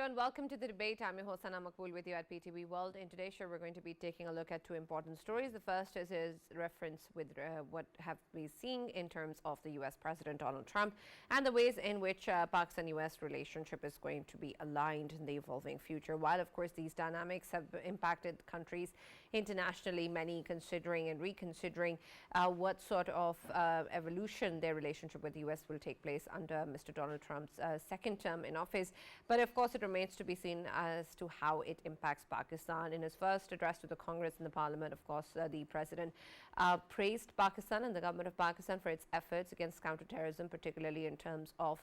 everyone. Welcome to the debate. I'm your host, Maqbool, with you at PTV World. In today's show, we're going to be taking a look at two important stories. The first is his reference with what have we seen in terms of the U.S. President Donald Trump and the ways in which Pakistan-U.S. relationship is going to be aligned in the evolving future. While, of course, these dynamics have impacted countries internationally, many considering and reconsidering what sort of evolution their relationship with the U.S. will take place under Mr. Donald Trump's second term in office. But of course, it remains to be seen as to how it impacts Pakistan. In his first address to the Congress and the Parliament, of course, the President praised Pakistan and the government of Pakistan for its efforts against counterterrorism, particularly in terms of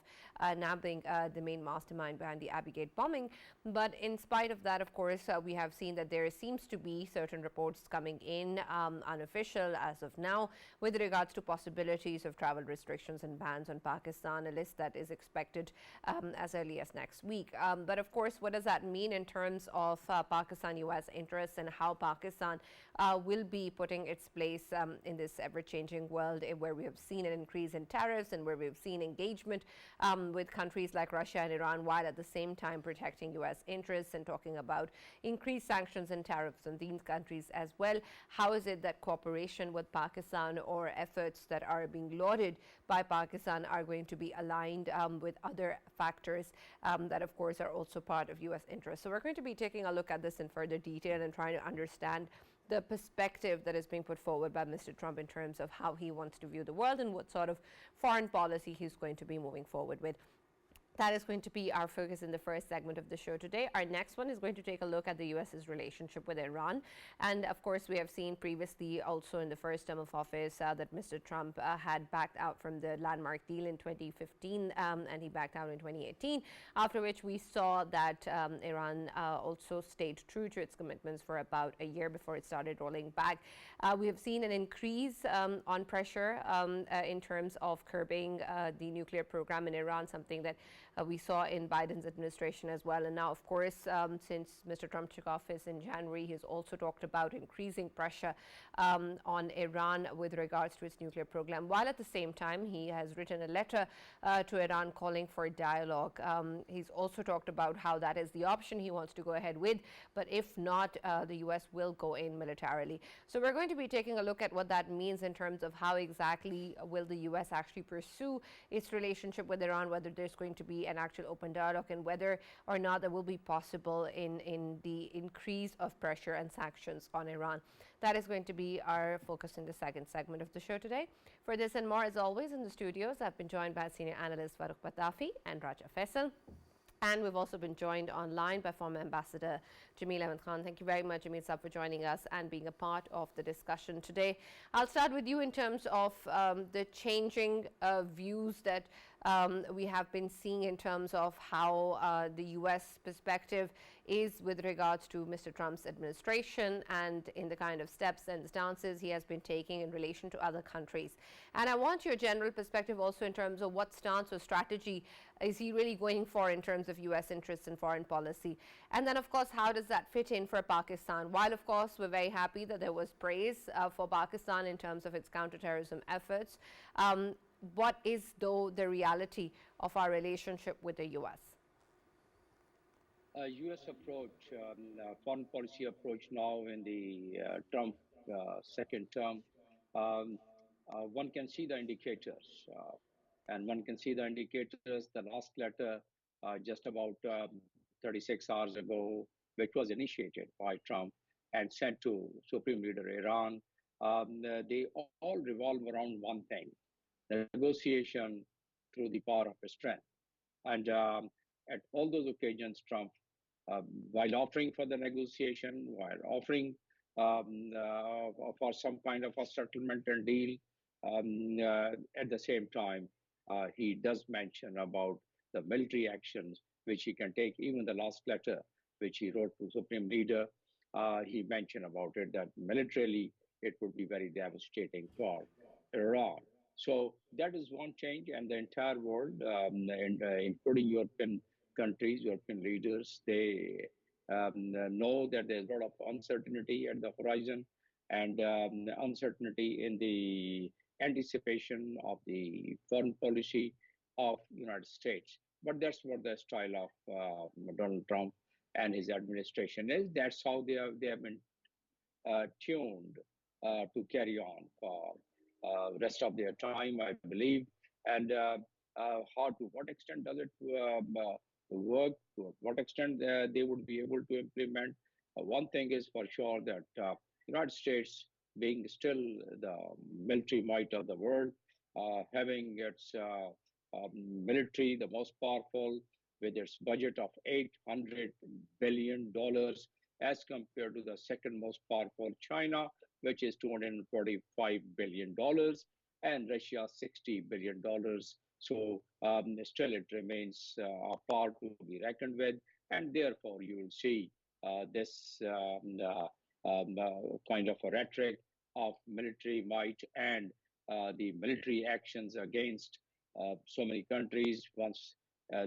nabbing the main mastermind behind the Abbey Gate bombing. But in spite of that, of course, we have seen that there seems to be certain reports coming in, unofficial as of now, with regards to possibilities of travel restrictions and bans on Pakistan, a list that is expected as early as next week. But of course, what does that mean in terms of Pakistan-U.S. interests and how Pakistan will be putting its place in this ever-changing world where we have seen an increase in tariffs and where we've seen engagement with countries like Russia and Iran, while at the same time protecting U.S. interests and talking about increased sanctions and tariffs on these countries as well. How is it that cooperation with Pakistan or efforts that are being lauded by Pakistan are going to be aligned with other factors that, of course, are also part of U.S. interests? So we're going to be taking a look at this in further detail and trying to understand the perspective that is being put forward by Mr. Trump in terms of how he wants to view the world and what sort of foreign policy he's going to be moving forward with. That is going to be our focus in the first segment of the show today. Our next one is going to take a look at the U.S.'s relationship with Iran. And of course, we have seen previously also in the first term of office that Mr. Trump had backed out from the landmark deal in 2015 and he backed out in 2018, after which we saw that Iran also stayed true to its commitments for about a year before it started rolling back. We have seen an increase on pressure in terms of curbing the nuclear program in Iran, something that we saw in Biden's administration as well. And now, of course, since Mr. Trump took office in January, he's also talked about increasing pressure on Iran with regards to its nuclear program, while at the same time he has written a letter to Iran calling for dialogue. He's also talked about how that is the option he wants to go ahead with, but if not, the U.S. will go in militarily. So we're going to be taking a look at what that means in terms of how exactly will the U.S. actually pursue its relationship with Iran, whether there's going to be an actual open dialogue and whether or not that will be possible in the increase of pressure and sanctions on Iran. That is going to be our focus in the second segment of the show today. For this and more, as always, in the studios, I've been joined by senior analyst Farrukh Pitafi and Faisal. And we've also been joined online by former Ambassador Jamil Khan. Thank you very much, Jamil Sab, for joining us and being a part of the discussion today. I'll start with you in terms of the changing views that we have been seeing in terms of how the U.S. perspective is with regards to Mr. Trump's administration and in the kind of steps and stances he has been taking in relation to other countries. And I want your general perspective also in terms of what stance or strategy is he really going for in terms of U.S. interests in foreign policy. And then, of course, how does that fit in for Pakistan? While, of course, we're very happy that there was praise for Pakistan in terms of its counterterrorism efforts, what is, though, the reality of our relationship with the U.S.? U.S. approach, foreign policy approach now in the Trump second term, one can see the indicators. And one can see the indicators. The last letter just about 36 hours ago, which was initiated by Trump and sent to Supreme Leader Iran, they all revolve around one thing: the negotiation through the power of strength. And at all those occasions, Trump, while offering for the negotiation, while offering for some kind of a settlement and deal, at the same time, he does mention about the military actions which he can take. Even the last letter which he wrote to Supreme Leader, he mentioned about it that militarily it would be very devastating for Iran. So that is one change, and the entire world, including European countries, European leaders, they know that there's a lot of uncertainty at the horizon and uncertainty in the anticipation of the foreign policy of United States. But that's what the style of Donald Trump and his administration is. That's how they have been tuned to carry on for rest of their time, I believe. And how to what extent does it work? To what extent they would be able to implement? One thing is for sure that United States, being still the military might of the world, having its military the most powerful, with its budget of $800 billion as compared to the second most powerful China, which is $245 billion, and Russia $60 billion. So still it remains a power to be reckoned with, and therefore you will see this kind of a rhetoric of military might and the military actions against so many countries. Once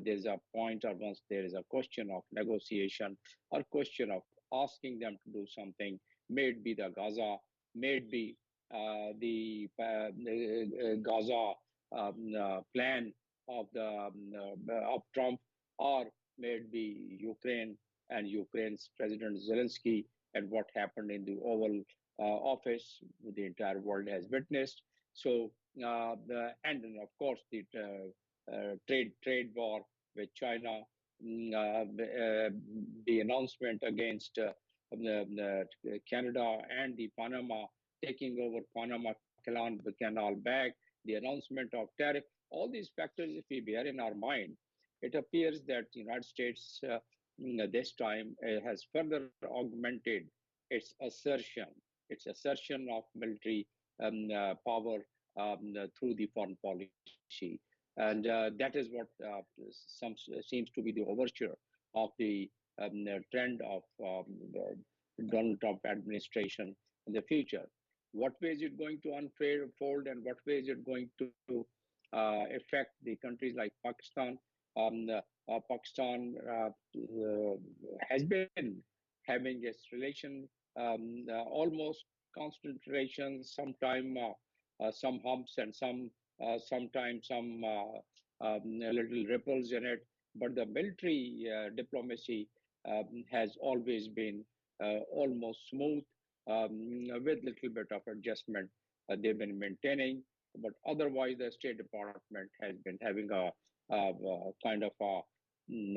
there's a point, or once there is a question of negotiation or question of asking them to do something, may it be the Gaza, may it be the Gaza plan of the of Trump, or may it be Ukraine and Ukraine's President Zelensky and what happened in the Oval Office, the entire world has witnessed. So, and then of course the trade war with China, the announcement against Canada and the Panama, taking over Panama Canal back, the announcement of tariff, all these factors, if we bear in our mind, it appears that the United States this time has further augmented its assertion of military power through the foreign policy. And that is what some seems to be the overture of the trend of Donald Trump administration in the future. What way is it going to unfold, and what way is it going to affect the countries like Pakistan? Pakistan has been having its relation almost constant relations, sometime some humps and sometimes some little ripples in it. But the military diplomacy has always been almost smooth, with little bit of adjustment they've been maintaining. But otherwise, the State Department has been having a kind of a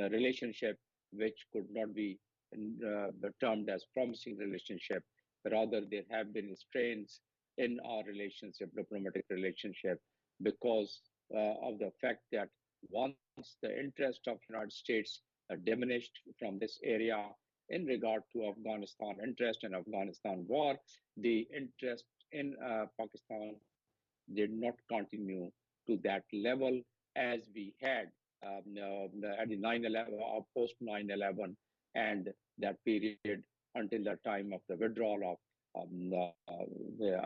relationship which could not be termed as promising relationship. Rather, there have been strains in our relationship, diplomatic relationship, because of the fact that once the interest of United States diminished from this area in regard to Afghanistan interest and Afghanistan war, the interest in Pakistan did not continue to that level as we had at the 9/11 or post 9/11, and that period until the time of the withdrawal of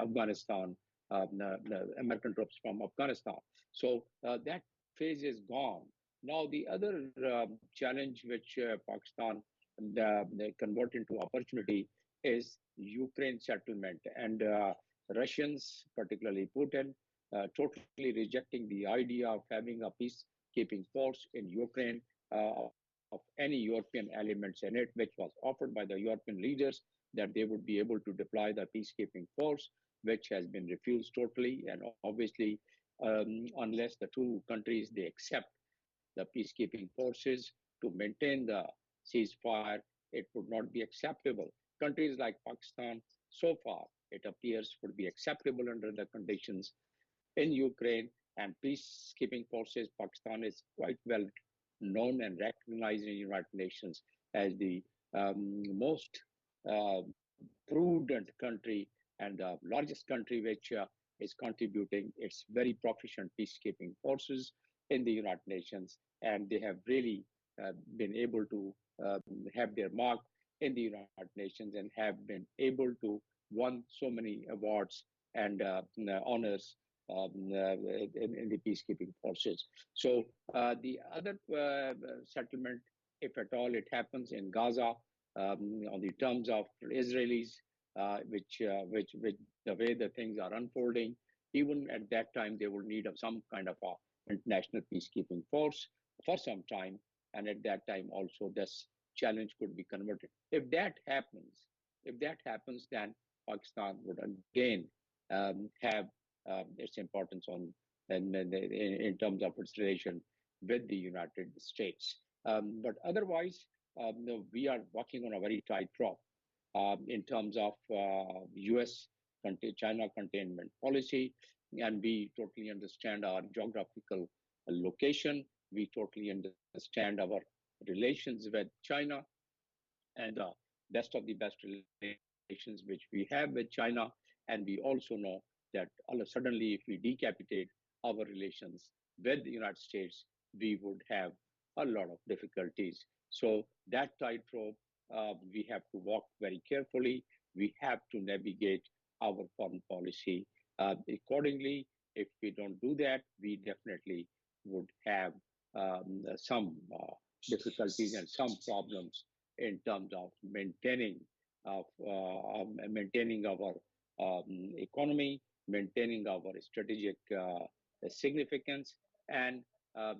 Afghanistan, the American troops from Afghanistan. So that phase is gone. Now, the other challenge which Pakistan they convert into opportunity is Ukraine settlement. And Russians, particularly Putin, totally rejecting the idea of having a peacekeeping force in Ukraine, of any European elements in it, which was offered by the European leaders, that they would be able to deploy the peacekeeping force, which has been refused totally. And obviously, unless the two countries they accept the peacekeeping forces to maintain the ceasefire, it would not be acceptable. Countries like Pakistan, so far, it appears would be acceptable under the conditions in Ukraine and peacekeeping forces. Pakistan is quite well known and recognized in the United Nations as the most uh, prudent country and the largest country which is contributing its very proficient peacekeeping forces in the United Nations. And they have really been able to have their mark in the United Nations and have been able to won so many awards and honors in the peacekeeping forces. So the other settlement, if at all it happens in Gaza, on the terms of Israelis, which the way the things are unfolding, even at that time they will need some kind of a international peacekeeping force for some time, and at that time also this challenge could be converted. If that happens, then Pakistan would again have its importance on in terms of its relation with the United States. But otherwise, no, we are walking on a very tight rope in terms of U.S. China containment policy, and we totally understand our geographical location. We totally understand our relations with China and the best of the best relations which we have with China. And we also know that suddenly, if we decapitate our relations with the United States, we would have a lot of difficulties. So that tightrope we have to walk very carefully. We have to navigate our foreign policy accordingly. If we don't do that, we definitely would have some difficulties and some problems in terms of maintaining our economy, maintaining our strategic significance, and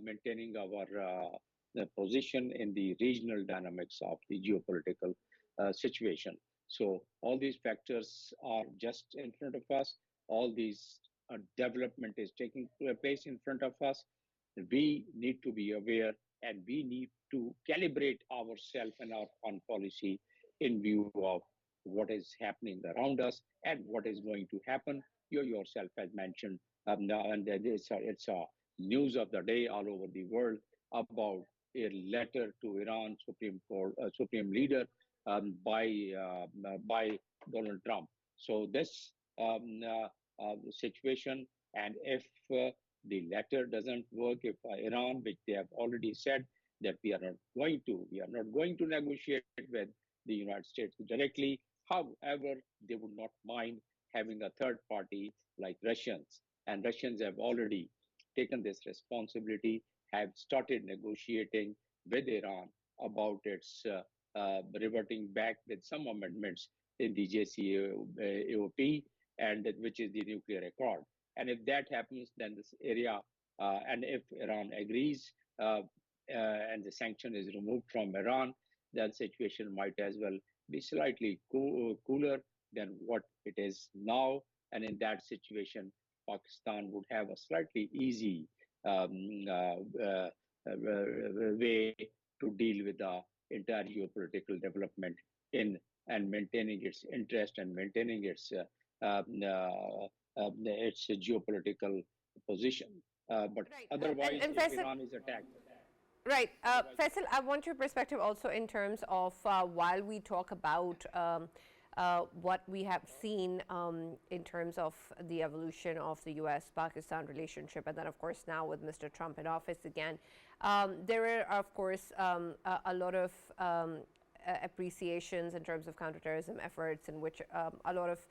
maintaining our position in the regional dynamics of the geopolitical situation. So all these factors are just in front of us. All these development is taking place in front of us. We need to be aware, and we need to calibrate ourselves and our foreign policy in view of what is happening around us and what is going to happen. You yourself has mentioned, and it's a news of the day all over the world about a letter to Iran Supreme Leader by Donald Trump. So this situation, and if the letter doesn't work, if Iran, which they have already said that we are not going to negotiate with the United States directly. However, they would not mind having a third party like Russians, and Russians have already taken this responsibility, have started negotiating with Iran about its reverting back with some amendments in the JCPOA, and which is the nuclear accord. And if that happens, then this area, and if Iran agrees and the sanction is removed from Iran, that situation might as well be slightly cooler than what it is now. And in that situation, Pakistan would have a slightly easy way to deal with the entire geopolitical development in and maintaining its interest and maintaining its geopolitical position. But Right. otherwise, And if Faisal, Iran is attacked, right. otherwise, Faisal, I want your perspective also in terms of while we talk about what we have seen in terms of the evolution of the US Pakistan relationship, and then, of course, now with Mr. Trump in office again, there are, of course, a lot of appreciations in terms of counterterrorism efforts, in which a lot of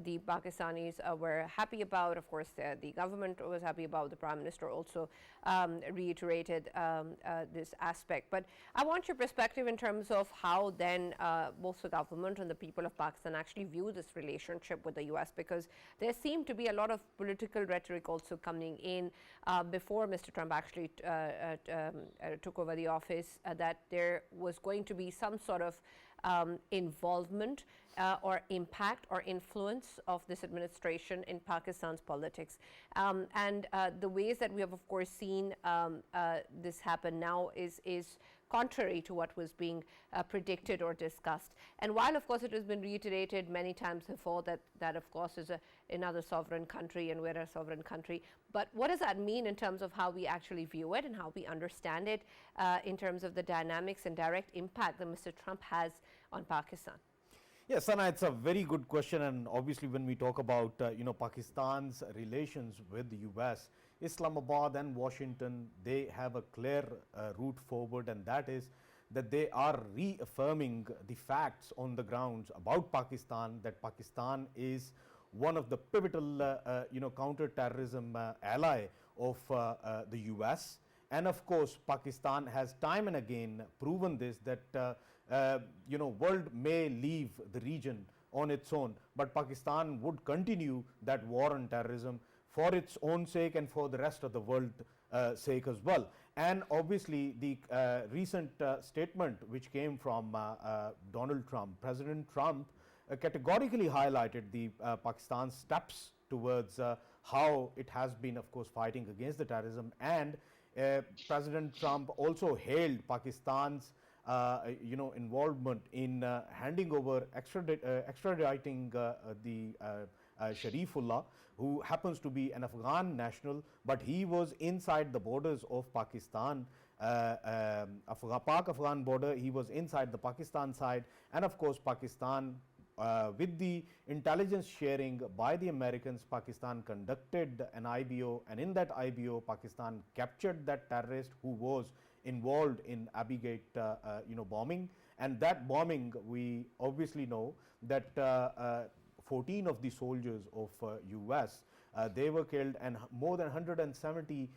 the Pakistanis were happy about. Of course, the government was happy about. The Prime Minister also reiterated this aspect. But I want your perspective in terms of how then both the government and the people of Pakistan actually view this relationship with the US, because there seemed to be a lot of political rhetoric also coming in before Mr. Trump actually took over the office, that there was going to be some sort of involvement or impact or influence of this administration in Pakistan's politics. And the ways that we have, of course, seen this happen now is contrary to what was being predicted or discussed. And while, of course, it has been reiterated many times before that of course, is another sovereign country and we're a sovereign country, but what does that mean in terms of how we actually view it and how we understand it in terms of the dynamics and direct impact that Mr. Trump has on Pakistan? Yes, Sana, it's a very good question, and obviously when we talk about Pakistan's relations with the US, Islamabad and Washington, they have a clear route forward, and that is that they are reaffirming the facts on the grounds about Pakistan, that Pakistan is one of the pivotal counter-terrorism ally of the US. And of course, Pakistan has time and again proven this, that world may leave the region on its own, but Pakistan would continue that war on terrorism for its own sake and for the rest of the world sake as well. And obviously, the recent statement which came from Donald Trump, President Trump categorically highlighted the Pakistan's steps towards how it has been, of course, fighting against the terrorism. And President Trump also hailed Pakistan's involvement in handing over, extraditing the Sharifullah, who happens to be an Afghan national, but he was inside the borders of Pakistan, Pak-Afghan border. He was inside the Pakistan side, and of course Pakistan, with the intelligence sharing by the Americans, Pakistan conducted an IBO, and in that IBO, Pakistan captured that terrorist who was involved in Abbey Gate, bombing. And that bombing, we obviously know that 14 of the soldiers of US, they were killed, and more than 170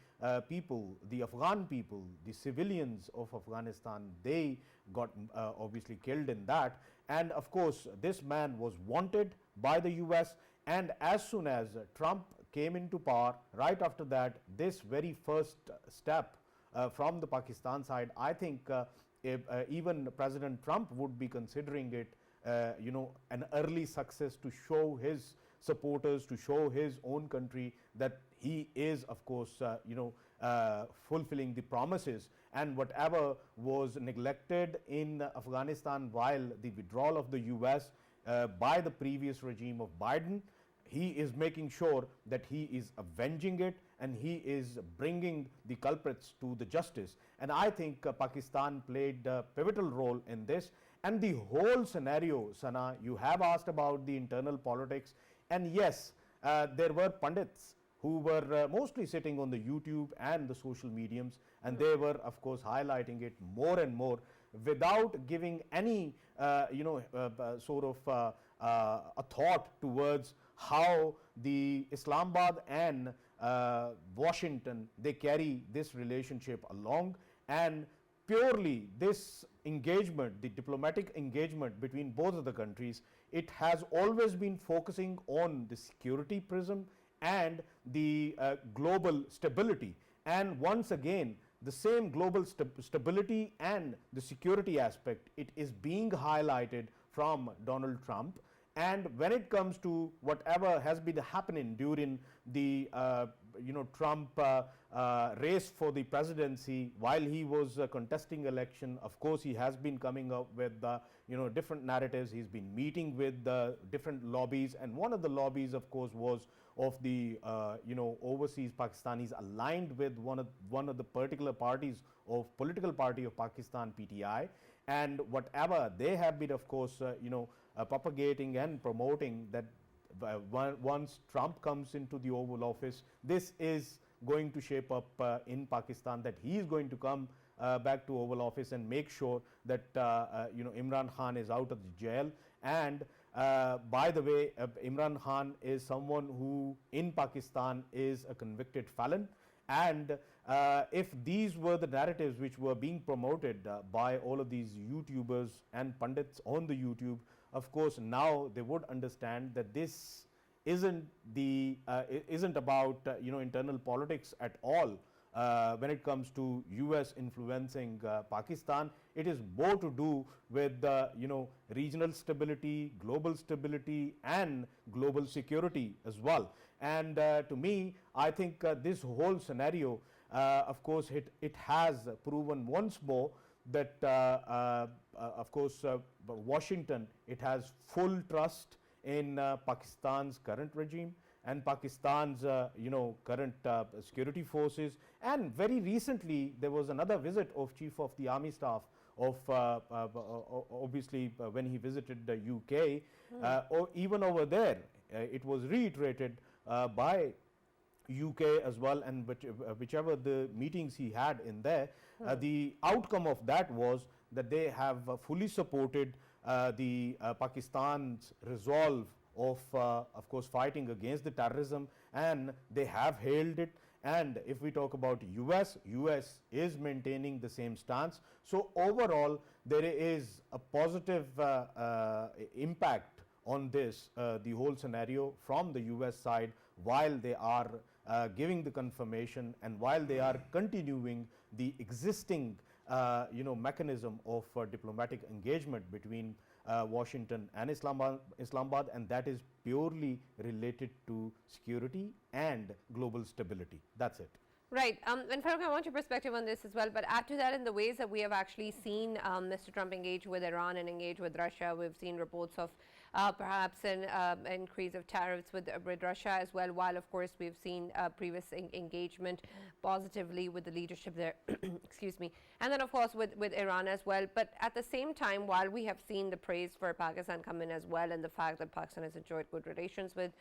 people, the Afghan people, the civilians of Afghanistan, they got obviously killed in that. And of course, this man was wanted by the US, and as soon as Trump came into power, right after that, this very first step from the Pakistan side, I think if, even President Trump would be considering it an early success to show his supporters, to show his own country that he is, of course, fulfilling the promises, and whatever was neglected in Afghanistan while the withdrawal of the US by the previous regime of Biden, he is making sure that he is avenging it, and he is bringing the culprits to the justice. And I think Pakistan played a pivotal role in this. And the whole scenario, Sana, you have asked about the internal politics, and yes, there were pundits who were mostly sitting on the YouTube and the social mediums, and they were, of course, highlighting it more and more without giving any sort of a thought towards how the Islamabad and Washington, they carry this relationship along. And purely this engagement, the diplomatic engagement between both of the countries, it has always been focusing on the security prism and the global stability. And once again, the same global stability and the security aspect, it is being highlighted from Donald Trump. And when it comes to whatever has been happening during the Trump race for the presidency, while he was contesting election, of course he has been coming up with different narratives. He's been meeting with different lobbies, and one of the lobbies, of course, was of the overseas Pakistanis aligned with one of the particular parties of political party of Pakistan, PTI. And whatever they have been, of course, propagating and promoting that once Trump comes into the Oval Office, this is going to shape up in Pakistan, that he is going to come back to Oval Office and make sure that Imran Khan is out of the jail. And by the way, Imran Khan is someone who in Pakistan is a convicted felon. And if these were the narratives which were being promoted by all of these YouTubers and pundits on the YouTube, of course now they would understand that this isn't about internal politics at all. When it comes to US influencing Pakistan, it is more to do with regional stability, global stability, and global security as well. And to me, I think this whole scenario, of course, it has proven once more that of course Washington, it has full trust in Pakistan's current regime and Pakistan's current security forces. And very recently there was another visit of Chief of the Army Staff of obviously when he visited the UK, or even over there it was reiterated by UK as well, and whichever the meetings he had in there, the outcome of that was that they have fully supported the Pakistan's resolve of course fighting against the terrorism, and they have hailed it. And if we talk about US is maintaining the same stance. So overall there is a positive impact on this, the whole scenario from the US side, while they are giving the confirmation and while they are continuing the existing mechanism of diplomatic engagement between Washington and Islamabad, and that is purely related to security and global stability. That's it. Right. And Farrukh, I want your perspective on this as well. But add to that, in the ways that we have actually seen Mr. Trump engage with Iran and engage with Russia, we've seen reports of perhaps an increase of tariffs with Russia as well, while of course we've seen previous engagement positively with the leadership there, excuse me, and then of course with Iran as well. But at the same time, while we have seen the praise for Pakistan come in as well, and the fact that Pakistan has enjoyed good relations with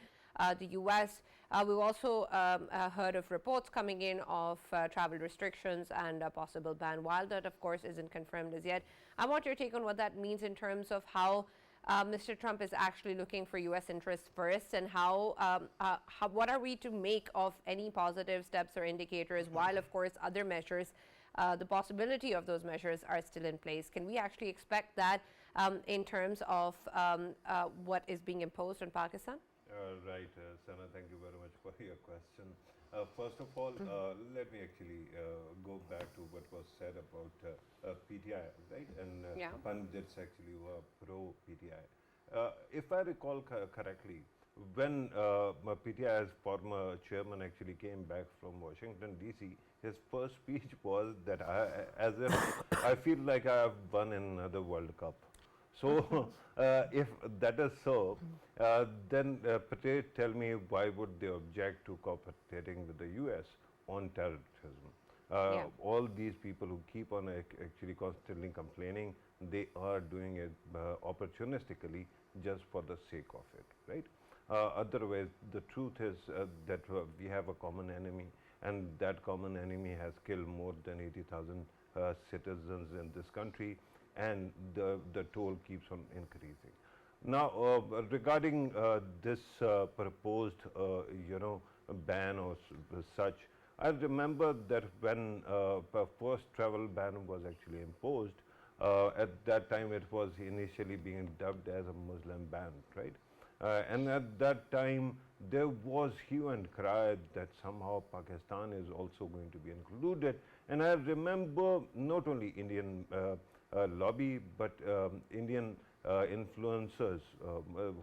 the US, we've also heard of reports coming in of travel restrictions and a possible ban, while that of course isn't confirmed as yet. I want your take on what that means in terms of how Mr. Trump is actually looking for U.S. interests first, and what are we to make of any positive steps or indicators, while of course other measures, the possibility of those measures are still in place. Can we actually expect that in terms of what is being imposed on Pakistan? Right, Sana, thank you very much for your question. First of all, let me actually go back to what was said about PTI, right? And Yeah. pundits actually were pro-PTI. If I recall correctly, when PTI's former chairman actually came back from Washington, D.C., his first speech was that as if I feel like I have won another World Cup. So, if that is so, then tell me, why would they object to cooperating with the U.S. on terrorism? All these people who keep on actually constantly complaining, they are doing it opportunistically just for the sake of it, right? Otherwise, the truth is that we have a common enemy, and that common enemy has killed more than 80,000 citizens in this country, and the toll keeps on increasing. Now, regarding this proposed, ban or such, I remember that when the first travel ban was actually imposed, at that time it was initially being dubbed as a Muslim ban, right? And at that time, there was hue and cry that somehow Pakistan is also going to be included. And I remember not only Indian lobby, but Indian influencers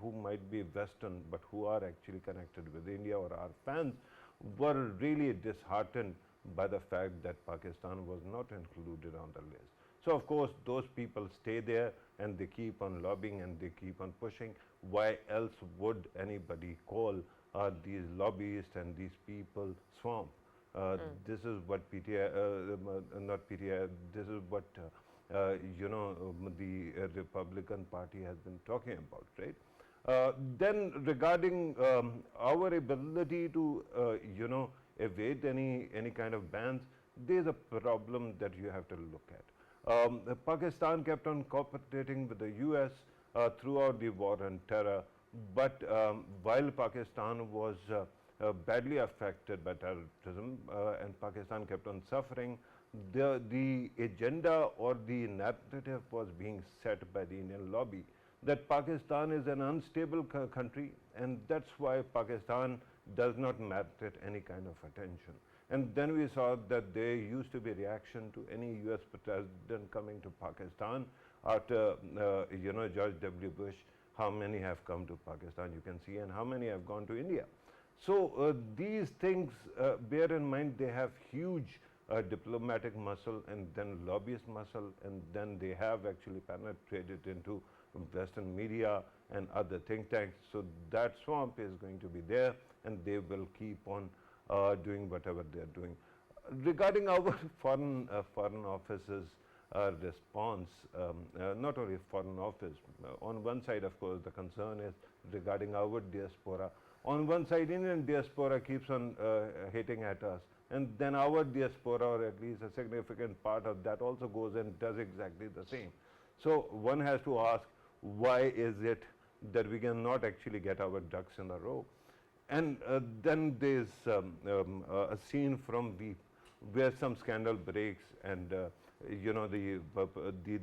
who might be Western, but who are actually connected with India or are fans, were really disheartened by the fact that Pakistan was not included on the list. So, of course, those people stay there and they keep on lobbying and they keep on pushing. Why else would anybody call these lobbyists and these people swamp? This is what PTI, not PTI, this is what the Republican Party has been talking about, right? Then regarding our ability to, evade any kind of bans, there's a problem that you have to look at. Pakistan kept on cooperating with the US throughout the war on terror, but while Pakistan was badly affected by terrorism and Pakistan kept on suffering, the agenda or the narrative was being set by the Indian lobby that Pakistan is an unstable country, and that's why Pakistan does not merit any kind of attention. And then we saw that there used to be reaction to any US president coming to Pakistan after, George W. Bush. How many have come to Pakistan, you can see, and how many have gone to India. So these things, bear in mind, they have huge diplomatic muscle and then lobbyist muscle, and then they have actually penetrated into Western media and other think tanks. So that swamp is going to be there, and they will keep on doing whatever they are doing. Regarding our foreign office's response, not only foreign office, on one side, of course, the concern is regarding our diaspora. On one side, Indian diaspora keeps on hating at us, and then our diaspora, or at least a significant part of that, also goes and does exactly the same. So one has to ask, why is it that we cannot actually get our ducks in a row? And then there's a scene from Veep where some scandal breaks, and the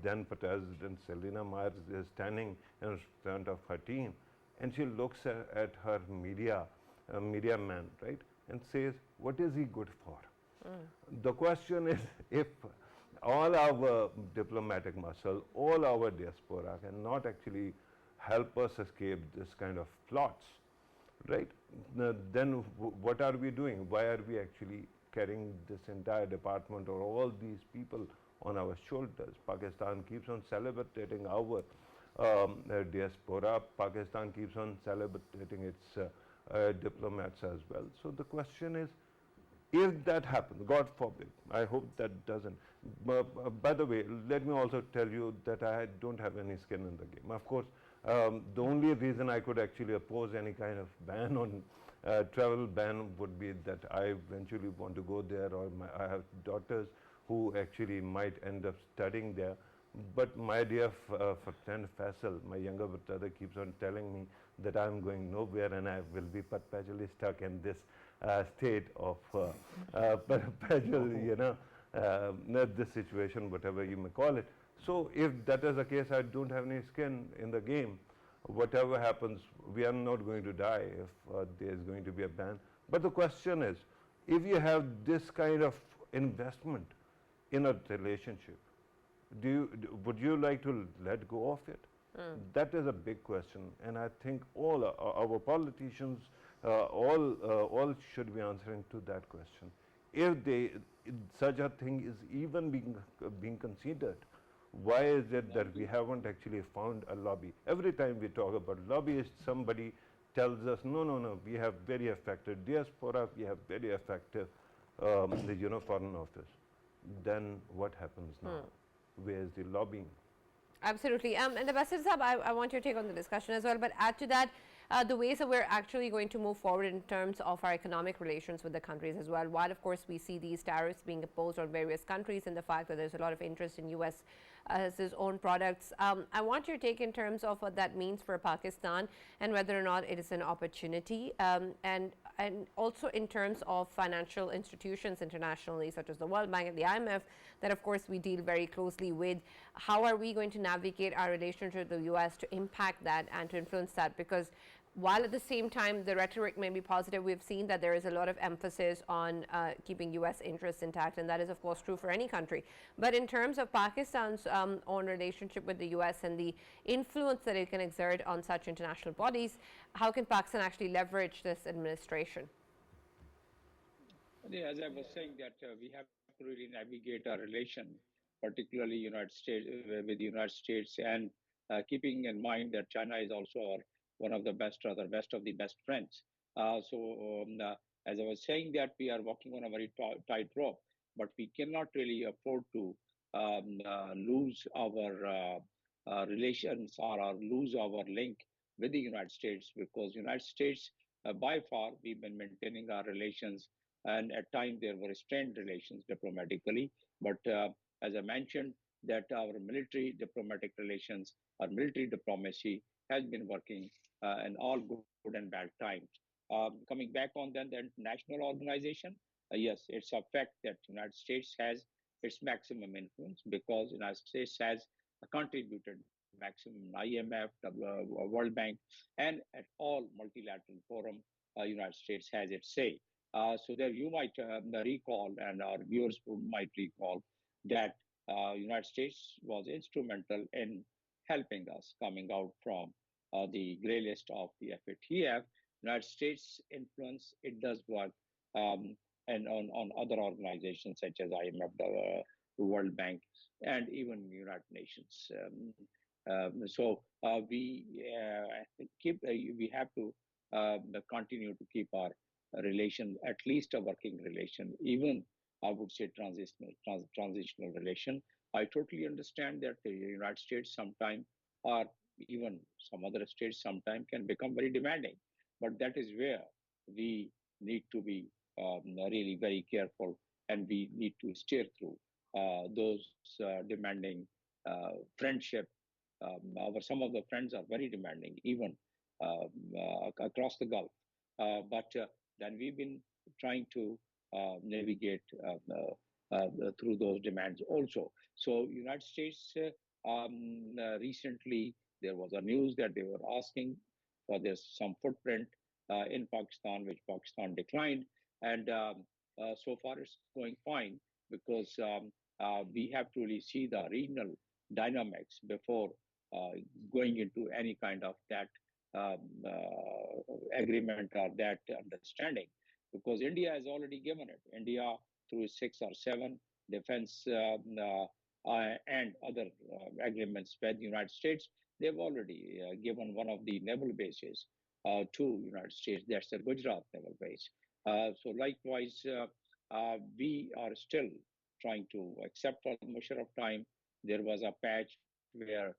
then President Selina Myers is standing in front of her team, and she looks at her media man, right, and says, what is he good for? The question is, if all our diplomatic muscle, all our diaspora cannot actually help us escape this kind of plots, right? Then what are we doing? Why are we actually carrying this entire department or all these people on our shoulders? Pakistan keeps on celebrating our diaspora. Pakistan keeps on celebrating its diplomats as well. So the question is, if that happens, God forbid, I hope that doesn't. By the way, let me also tell you that I don't have any skin in the game. Of course, the only reason I could actually oppose any kind of ban on travel ban would be that I eventually want to go there, or I have daughters who actually might end up studying there. But my dear friend Faisal, my younger brother, keeps on telling me that I'm going nowhere and I will be perpetually stuck in this state of perpetual, not this situation, whatever you may call it. So if that is the case, I don't have any skin in the game. Whatever happens, we are not going to die if there is going to be a ban. But the question is, if you have this kind of investment in a relationship, would you like to let go of it? That is a big question, and I think all our politicians, all should be answering to that question. If such a thing is even being considered, why is it that we haven't actually found a lobby? Every time we talk about lobbyists, somebody tells us, no, no, no, we have very effective diaspora, we have very effective, foreign office. Then what happens now? Where is the lobbying? Absolutely. And Ambassador Saab, I want your take on the discussion as well, but add to that the ways that we're actually going to move forward in terms of our economic relations with the countries as well. While, of course, we see these tariffs being imposed on various countries and the fact that there's a lot of interest in U.S. As its own products. I want your take in terms of what that means for Pakistan and whether or not it is an opportunity, and also in terms of financial institutions internationally, such as the World Bank and the IMF, that of course we deal very closely with. How are we going to navigate our relationship with the U.S. to impact that and to influence that? Because while at the same time the rhetoric may be positive, we've seen that there is a lot of emphasis on keeping U.S. interests intact, and that is of course true for any country. But in terms of Pakistan's own relationship with the U.S. and the influence that it can exert on such international bodies, how can Pakistan actually leverage this administration? Yeah, as I was saying, that we have to really navigate our relation, particularly United States with the United States, and keeping in mind that China is also one of the best, or the best of the best friends. As I was saying, that we are walking on a very tight rope, but we cannot really afford to lose our relations, or lose our link with the United States, because United States, by far, we've been maintaining our relations, and at times there were strained relations diplomatically. But as I mentioned, that our military diplomatic relations, our military diplomacy has been working in all good and bad times. Coming back on then the international organization, yes, it's a fact that United States has its maximum influence, because United States has contributed maximum IMF, World Bank, and at all multilateral forum, United States has its say. So there you might recall, and our viewers might recall, that United States was instrumental in helping us coming out from the gray list of the FATF. United States influence, it does work, and on other organizations such as IMF, the World Bank, and even United Nations. We have to continue to keep our relation, at least a working relation, even I would say transitional relation. I totally understand that the United States sometime, or even some other states sometime, can become very demanding, but that is where we need to be really very careful, and we need to steer through those demanding friendship. Some of the friends are very demanding, even across the Gulf. But then we've been trying to navigate through those demands also. So United States recently, there was a news that they were asking for this some footprint in Pakistan, which Pakistan declined. And so far it's going fine because we have to really see the regional dynamics before uh, going into any kind of that agreement or that understanding. Because India has already given it. India, through 6 or 7 defense and other agreements with the United States, they've already given one of the naval bases to United States. That's the Gujarat naval base. So likewise, we are still trying to accept a measure of time. There was a patch where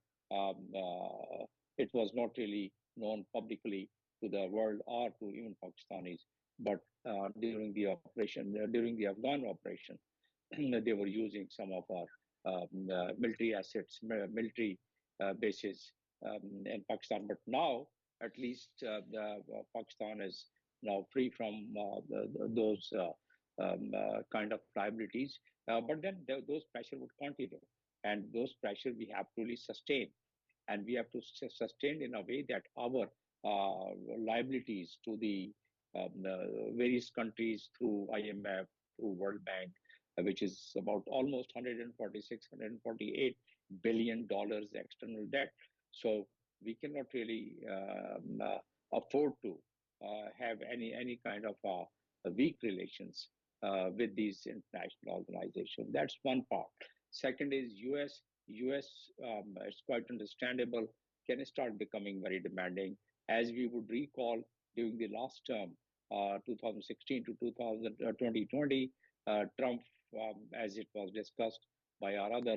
it was not really known publicly to the world or to even Pakistanis. But during the Afghan operation, they were using some of our military assets, military bases in Pakistan. But now, at least, Pakistan is now free from those kind of liabilities. But then those pressure would continue, and those pressure we have to really sustain, and we have to sustain in a way that our liabilities to the various countries through IMF, through World Bank, which is about almost 146, $148 billion external debt. So we cannot really afford to have any kind of weak relations with these international organizations. That's one part. Second is US. US, it's quite understandable, can start becoming very demanding. As we would recall, during the last term, 2016 to 2020, Trump, as it was discussed by our other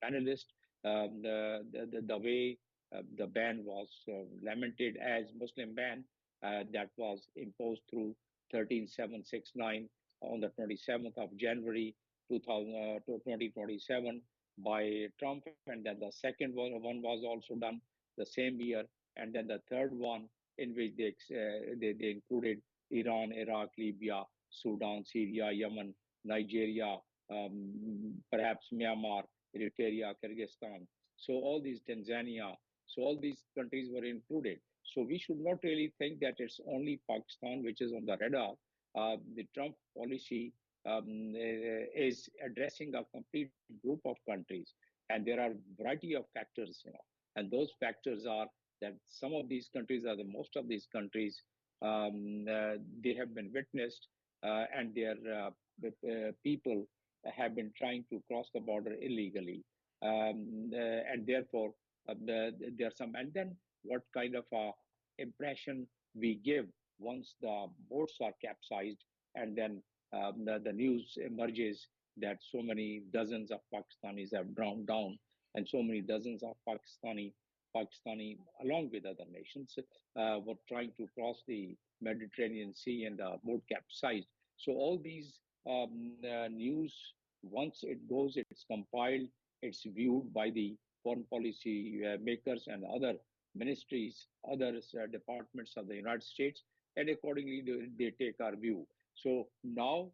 panelists, the way the ban was lamented as Muslim ban that was imposed through 13769 on the 27th of January 2027 by Trump, and then the second one was also done the same year, and then the third one in which they included Iran, Iraq, Libya, Sudan, Syria, Yemen, Nigeria, perhaps Myanmar, Eritrea, Kyrgyzstan. So all these Tanzania, so all these countries were included. So we should not really think that it's only Pakistan which is on the radar. The Trump policy is addressing a complete group of countries, and there are variety of factors, and those factors are that some of these countries are the most of these countries they have been witnessed, and their people have been trying to cross the border illegally, and therefore there are some. And then what kind of impression we give once the boats are capsized, and then the news emerges that so many dozens of Pakistanis have drowned down, and so many dozens of Pakistani, along with other nations, were trying to cross the Mediterranean Sea, and the boat capsized. So all these news, once it goes, it's compiled, it's viewed by the foreign policy makers and other ministries, other departments of the United States, and accordingly they take our view. So now,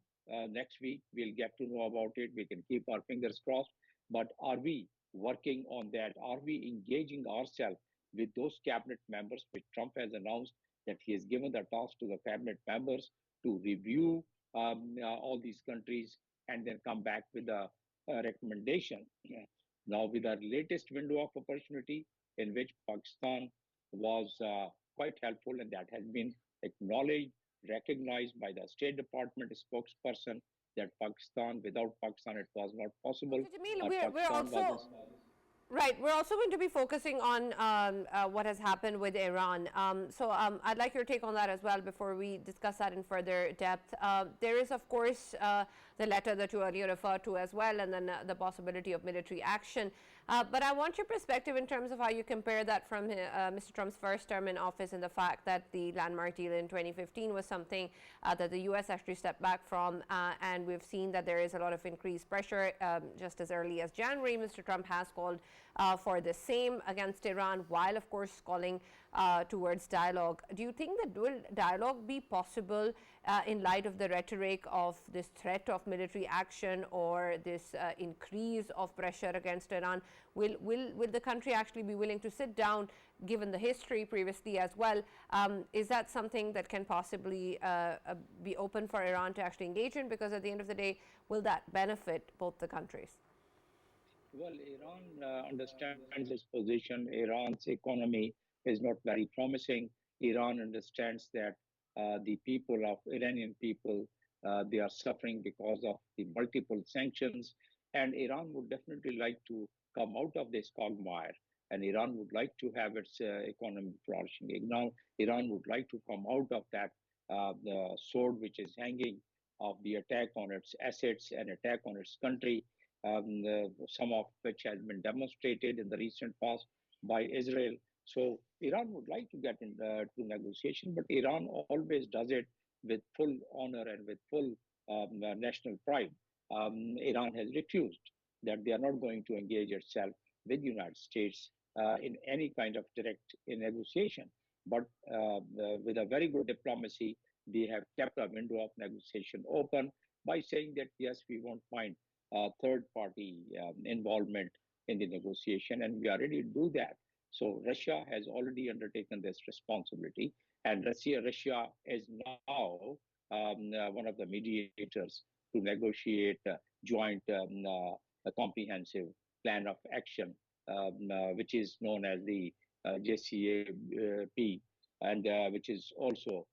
next week, we'll get to know about it. We can keep our fingers crossed. But are we working on that? Are we engaging ourselves with those cabinet members, which Trump has announced that he has given the task to the cabinet members to review all these countries and then come back with a recommendation? Now, with our latest window of opportunity, in which Pakistan was quite helpful, and that has been acknowledged, recognized by the State Department spokesperson, that Pakistan, without Pakistan, it was not possible. So, Jamil, Or we're Pakistan also was right. We're also going to be focusing on what has happened with Iran. I'd like your take on that as well before we discuss that in further depth. There is, of course, the letter that you earlier referred to as well, and then the possibility of military action. But I want your perspective in terms of how you compare that from Mr. Trump's first term in office, and the fact that the landmark deal in 2015 was something that the U.S. actually stepped back from, and we've seen that there is a lot of increased pressure. Just as early as January, Mr. Trump has called for the same against Iran, while of course calling towards dialogue. Do you think that will dialogue be possible in light of the rhetoric of this threat of military action or this increase of pressure against Iran, will the country actually be willing to sit down, given the history previously as well? Is that something that can possibly be open for Iran to actually engage in? Because at the end of the day, will that benefit both the countries? Well, Iran understands its position. Iran's economy is not very promising. Iran understands that the people of Iranian people, they are suffering because of the multiple sanctions, and Iran would definitely like to come out of this quagmire. And Iran would like to have its economy flourishing. Now, Iran would like to come out of that the sword which is hanging of the attack on its assets and attack on its country, some of which has been demonstrated in the recent past by Israel. So Iran would like to get into negotiation, but Iran always does it with full honor and with full national pride. Iran has refused that they are not going to engage itself with the United States in any kind of direct negotiation. But with a very good diplomacy, they have kept a window of negotiation open by saying that, yes, we won't mind third party involvement in the negotiation, and we are ready to do that. So Russia has already undertaken this responsibility, and Russia is now one of the mediators to negotiate joint a comprehensive plan of action, which is known as the JCAP, and which is also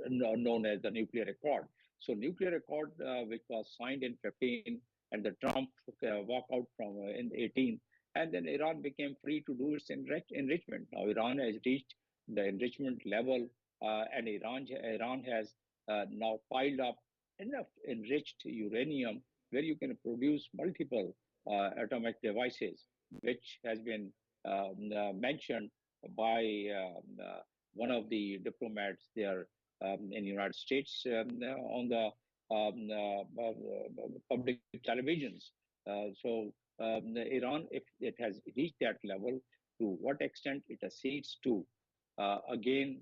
known as the nuclear accord. So nuclear accord, which was signed in 15, and the Trump walk out from in 18, and then Iran became free to do its enrichment. Now Iran has reached the enrichment level, and Iran has now piled up enough enriched uranium where you can produce multiple atomic devices, which has been mentioned by one of the diplomats there in the United States on the public televisions. Iran, if it has reached that level, to what extent it accedes to again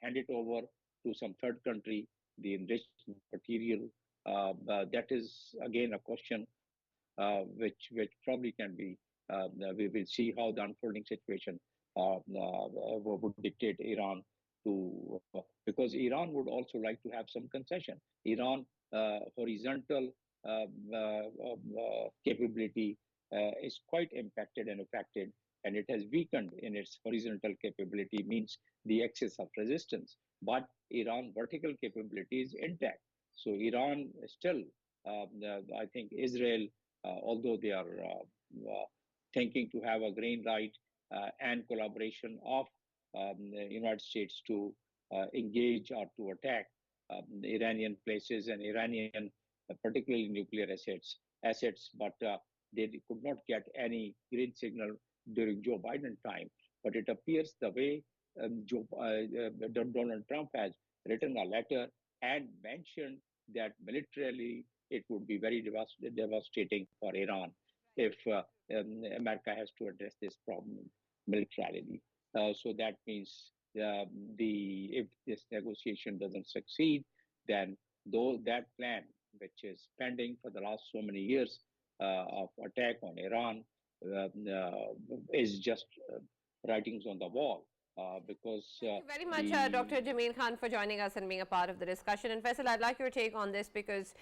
hand it over to some third country, the enriched material, that is again a question which probably can be. We will see how the unfolding situation would dictate Iran to, because Iran would also like to have some concession. Iran horizontal capability is quite impacted and affected, and it has weakened in its horizontal capability, means the axis of resistance. But Iran vertical capability is intact. So Iran still, I think Israel, although they are thinking to have a green light and collaboration of the United States to engage or to attack Iranian places and Iranian, particularly nuclear assets, but they could not get any green signal during Joe Biden time. But it appears the way Donald Trump has written a letter and mentioned that militarily it would be very devastating for Iran if America has to address this problem militarily. So that means if this negotiation doesn't succeed, then though that plan, which is pending for the last so many years of attack on Iran, is just writings on the wall. Because thank you very much, Dr. Jamil Khan, for joining us and being a part of the discussion. And Faisal, I'd like your take on this, because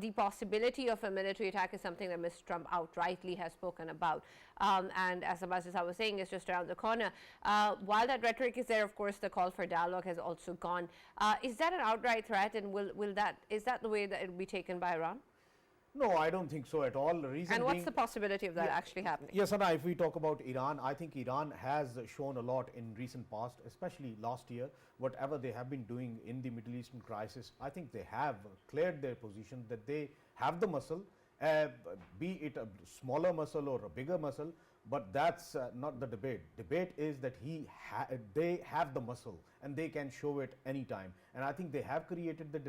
the possibility of a military attack is something that Mr. Trump outrightly has spoken about. And as I was saying, it's just around the corner. While that rhetoric is there, of course, the call for dialogue has also gone. Is that an outright threat, and is that the way that it will be taken by Iran? No, I don't think so at all. Reason and what's being, the possibility of that actually happening? Yes, Anna, if we talk about Iran, I think Iran has shown a lot in recent past, especially last year. Whatever they have been doing in the Middle Eastern crisis, I think they have cleared their position that they have the muscle, be it a smaller muscle or a bigger muscle, but that's not the debate. Debate is that they have the muscle and they can show it anytime. And I think they have created the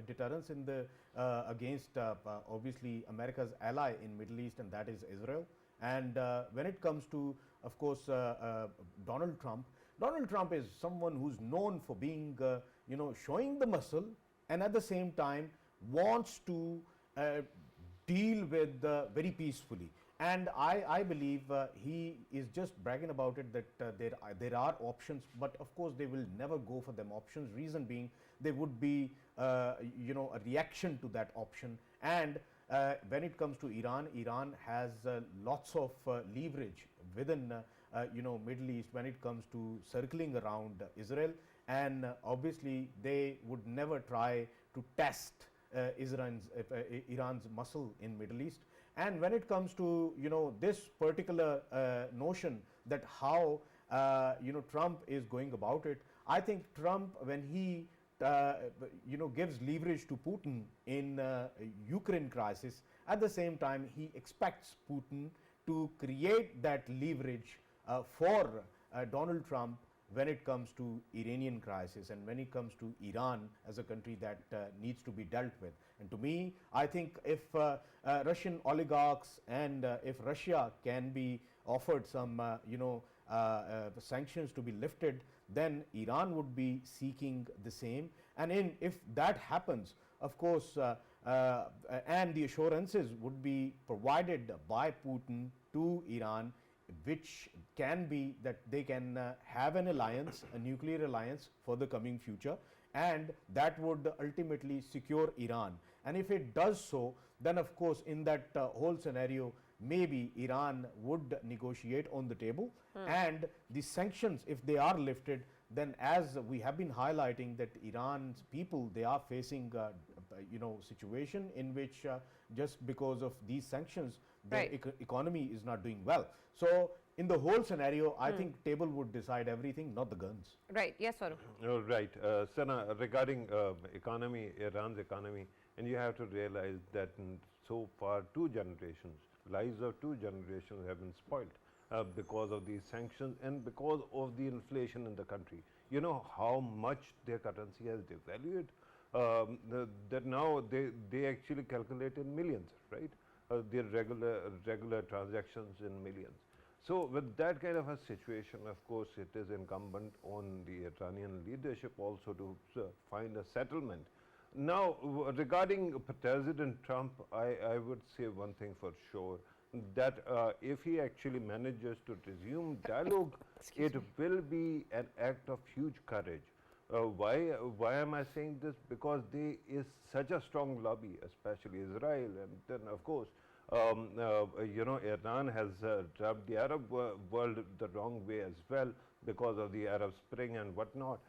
deterrence in the against obviously America's ally in Middle East, and that is Israel. And when it comes to, of course, Donald Trump is someone who's known for being showing the muscle, and at the same time wants to deal with very peacefully. And I believe he is just bragging about it, that there are options, but of course they will never go for them options. Reason being, there would be a reaction to that option. And when it comes to Iran, Iran has lots of leverage within Middle East when it comes to circling around Israel, and obviously they would never try to test Iran's muscle in Middle East. And when it comes to this particular notion that how Trump is going about it, I think Trump, when he gives leverage to Putin in Ukraine crisis, at the same time he expects Putin to create that leverage for Donald Trump when it comes to Iranian crisis and when it comes to Iran as a country that needs to be dealt with. And to me, I think if Russian oligarchs and if Russia can be offered some sanctions to be lifted, then Iran would be seeking the same. And if that happens, of course, and the assurances would be provided by Putin to Iran, which can be that they can have an alliance, a nuclear alliance for the coming future, and that would ultimately secure Iran. And if it does so, then of course in that whole scenario, maybe Iran would negotiate on the table, and the sanctions, if they are lifted, then as we have been highlighting, that Iran's people, they are facing situation in which just because of these sanctions, their economy is not doing well. So in the whole scenario, I think table would decide everything, not the guns. Right. Yes, Farrukh. Right. Sana, regarding economy, Iran's economy, and you have to realize that so far 2 generations, lives of 2 generations have been spoiled because of these sanctions and because of the inflation in the country. You know how much their currency has devalued? That now they actually calculate in millions, right? Their regular transactions in millions. So with that kind of a situation, of course, it is incumbent on the Iranian leadership also to find a settlement. Now, regarding President Trump, I would say one thing for sure, that if he actually manages to resume dialogue, it will be an act of huge courage. Why am I saying this? Because there is such a strong lobby, especially Israel, and then of course, Iran has rubbed the Arab world the wrong way as well because of the Arab Spring and whatnot.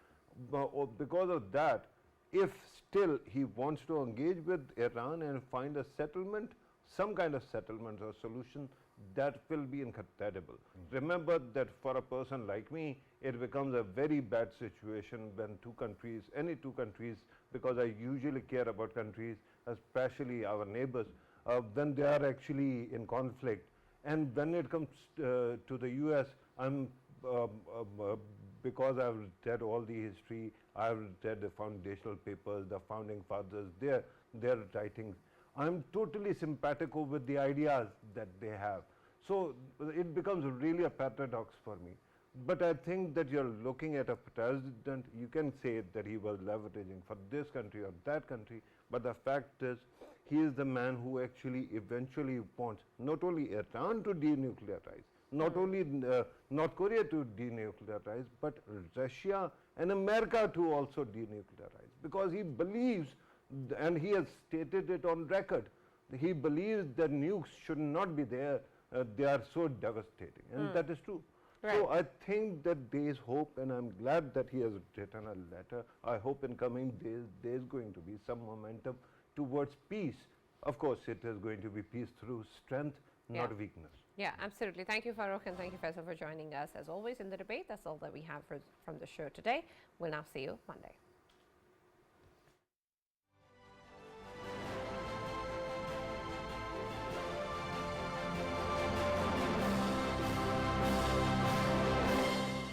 Because of that, if still he wants to engage with Iran and find a settlement, some kind of settlement or solution, that will be incredible. Remember that for a person like me, it becomes a very bad situation when 2 countries, any 2 countries, because I usually care about countries, especially our neighbors, when they are actually in conflict. And when it comes to the US, I'm because I've read all the history, I've read the foundational papers, the founding fathers, their writings. I'm totally sympathetic with the ideas that they have. So it becomes really a paradox for me. But I think that you're looking at a president, you can say that he was leveraging for this country or that country, but the fact is, he is the man who actually eventually wants not only Iran to denuclearize, not only North Korea to denuclearize, but Russia and America to also denuclearize, because he believes, and he has stated it on record, he believes that nukes should not be there. They are so devastating, and that is true. Right. So I think that there is hope, and I'm glad that he has written a letter. I hope in coming days there is going to be some momentum towards peace. Of course, it is going to be peace through strength, not weakness. Yeah, absolutely. Thank you, Farrukh, and thank you, Faisal, for joining us as always in the debate. That's all that we have from the show today. We'll now see you Monday.